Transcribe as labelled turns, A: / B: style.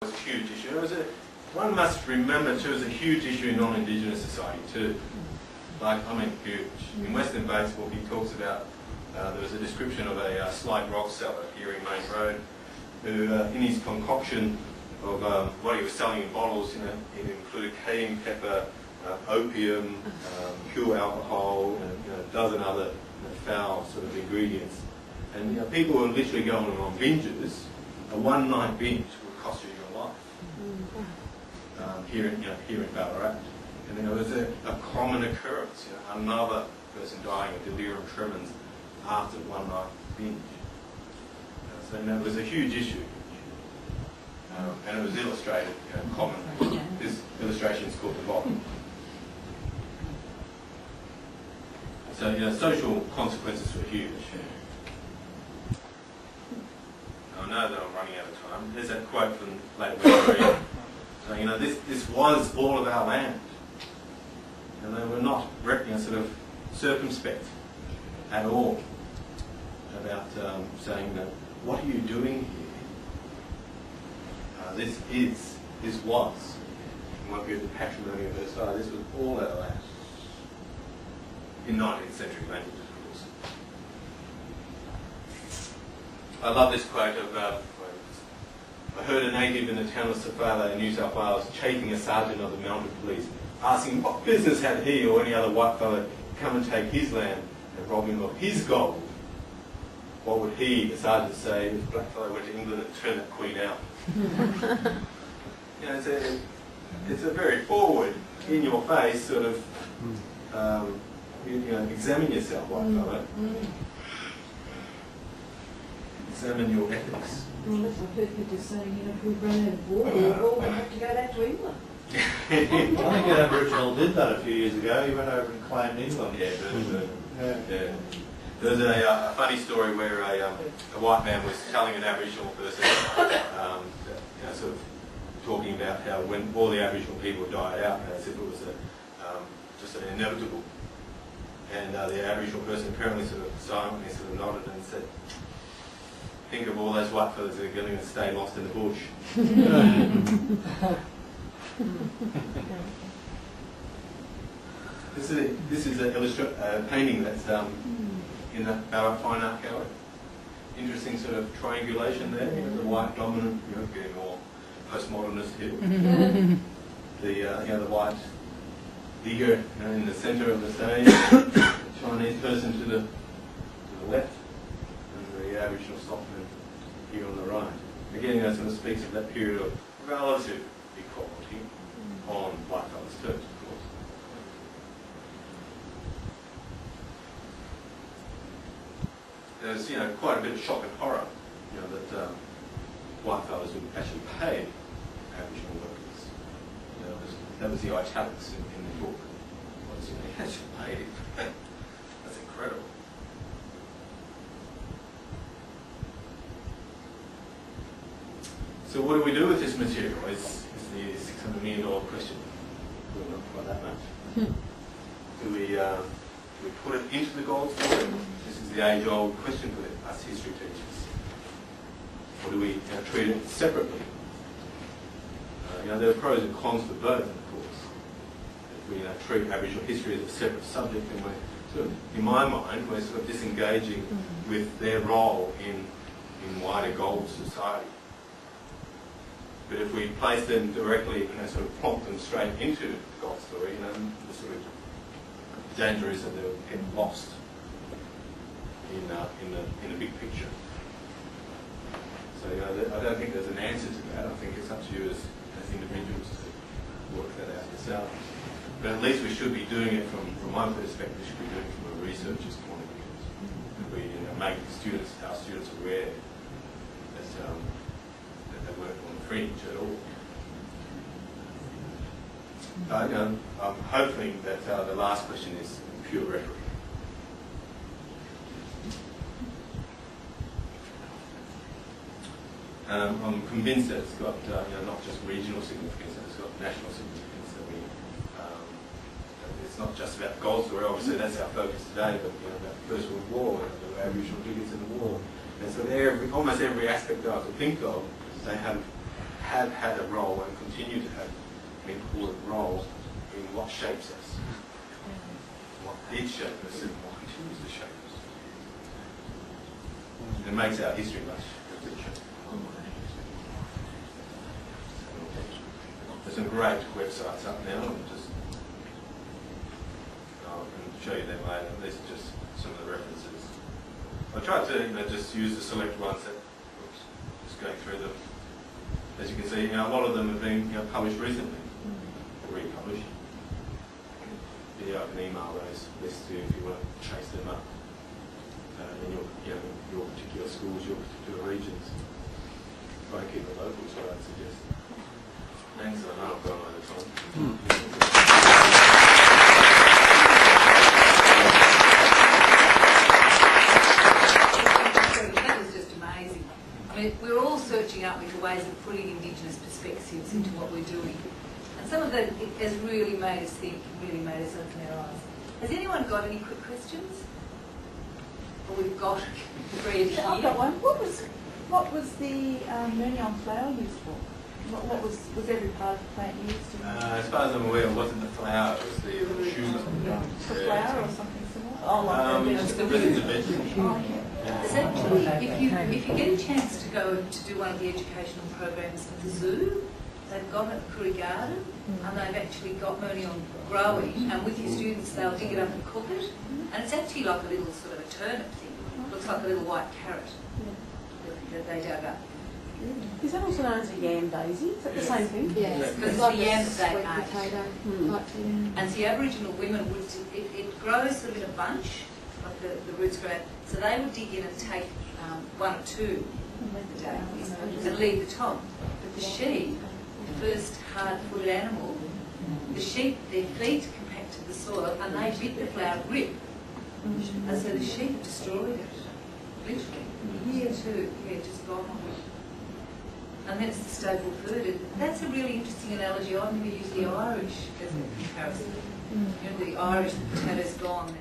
A: was a huge issue. One must remember too, it was a huge issue in non-Indigenous society too. Like, I mean, huge. In Western Batesville, he talks about, there was a description of a slide rock seller here in Main Road, who, in his concoction of what he was selling in bottles, it included cayenne pepper, opium, pure alcohol, and a dozen other foul sort of ingredients. And people were literally going on binges. A one-night binge would cost you your life. Here in Ballarat. And it was a common occurrence. Another person dying of delirium tremens after one night binge. So it was a huge issue. And it was illustrated commonly. This illustration is called the bottom. So social consequences were huge. I know that I'm running out of time. There's that quote from late Victorian. So, this was all of our land. And they were not sort of circumspect at all about saying that, what are you doing here? This was, you might be at the patrimony of Versailles, this was all our land. In 19th century language, of course. I love this quote of, I heard a native in the town of Sofala in New South Wales chaffing a sergeant of the mounted police, asking what business had he or any other white fellow come and take his land and rob him of his gold. What would he, the sergeant, say if the black fellow went to England and turned that queen out? It's a very forward, in your face sort of, examine yourself, white fellow. Examine your ethics.
B: Well, I've heard people saying, if we ran out of water, we're all going to have to go back to England.
C: I think an Aboriginal did that a few years ago. He went over and claimed England.
A: Yeah. There was a funny story where a white man was telling an Aboriginal person, sort of talking about how when all the Aboriginal people died out, as if it was just an inevitable. And the Aboriginal person apparently sort of silently sort of nodded and said, think of all those white fellas that are going to stay lost in the bush. This is a painting that's in the Ballarat Fine Art Gallery. Interesting sort of triangulation there. The white dominant, getting more postmodernist here. The white figure in the centre of the stage, the Chinese person to the left, and the Aboriginal stockman here on the right. Again, that sort of speaks of that period of relative equality on white fellas' terms, of course. There's quite a bit of shock and horror, that white fellas would actually pay Aboriginal workers. That was the italics in the book. They actually paid. That's incredible. So what do we do with this material is the $600 million question. Well, not quite that much. Do we put it into the gold story? This is the age-old question for us history teachers. Or do we treat it separately? There are pros and cons for both, of course. If we treat Aboriginal history as a separate subject, then we're sort of, in my mind, we're sort of disengaging with their role in wider gold society. But if we place them directly, sort of plonk them straight into the gold story, the sort of danger is that they'll get lost in the big picture. So I don't think there's an answer to that. I think it's up to you as individuals to work that out yourself. But at least we should be doing it from my perspective. We should be doing it from a researcher's point of view. We make our students aware that they weren't on the fringe at all. I'm hoping that the last question is pure rhetoric. I'm convinced that it's got not just regional significance, it's got national significance. It's not just about the gold story, obviously that's our focus today, but about the First World War, the Aboriginal diggers in the war. And so almost every aspect that I could think of, they have have had a role and continue to have an important role in what shapes us, what did shape us and what continues to shape us. It makes our history much richer. There's some great websites up now, and I can show you them later. These are just some of the references. I tried to just use the select ones that, just going through them. As you can see, a lot of them have been published recently, or republished. I can email those lists to you if you want to trace them up in your particular schools, your particular regions. Try and keep it local, so I'd suggest. Thanks, I know I've gone over time.
B: That was just amazing. I mean, we're all searching, aren't we, for ways of putting Indigenous perspectives into what we're doing. And some of that has really made us think, really made us open our eyes. Has anyone got any quick questions? Well, we've got three here.
D: I've got one. What was the Mignon flower used for? What was every part of the plant used?
A: As far as I'm aware, it wasn't the flower, it was the sugar.
D: For flower or something similar?
A: It's a vegetable.
B: There's actually, if you get a chance to go to do one of the educational programs at the zoo, they've got it at Cahir Garden, and they've actually got Mignon growing, and with your students they'll dig it up and cook it, and it's actually like a little sort of a turnip thing. It looks like a little white carrot that they dug up.
D: Is that also known as a yam daisy? Is that the same thing?
B: Yes, because it's
E: like
B: the yam
E: a
B: that they
E: sweet
B: ate.
E: potato type thing.
B: And the Aboriginal women would, it grows sort of in a bunch, like the roots grow, so they would dig in and take one or two daisies and leave the top. But the sheep, the first hard-footed animal, the sheep, their feet compacted the soil and they bit the flower grip. And so the sheep destroyed it, literally. Here too, just gone. And then it's the staple food. And that's a really interesting analogy. I've never used the Irish as a comparison. You know, the Irish, the potato's gone.